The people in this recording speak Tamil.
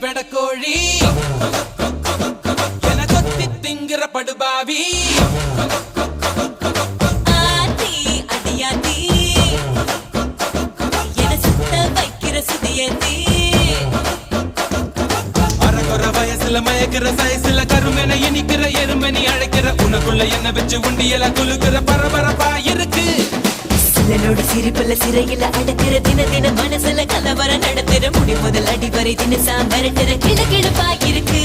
பெடக்கோழி என கொத்தி திங்கிற படுபாவி ஆத்தி அடியாத்தி என சுத்த வைக்கிற சுதியத்தி அரகுற வயசுல மயக்கிற சயசுல கருமென இனிக்கிற எருமனி அழைக்கிற உனக்குள்ள என்ன வச்சு உண்டியல குலுக்கிற பரபரப்பா இருக்கு சிலனோட சிரிப்புல சிறையில அடக்கிற தின தின மனசுல கலவர நடத்துற முடி முதல் அடிவரை தினசா மிரட்டுற கிழக்கிழப்பா இருக்கு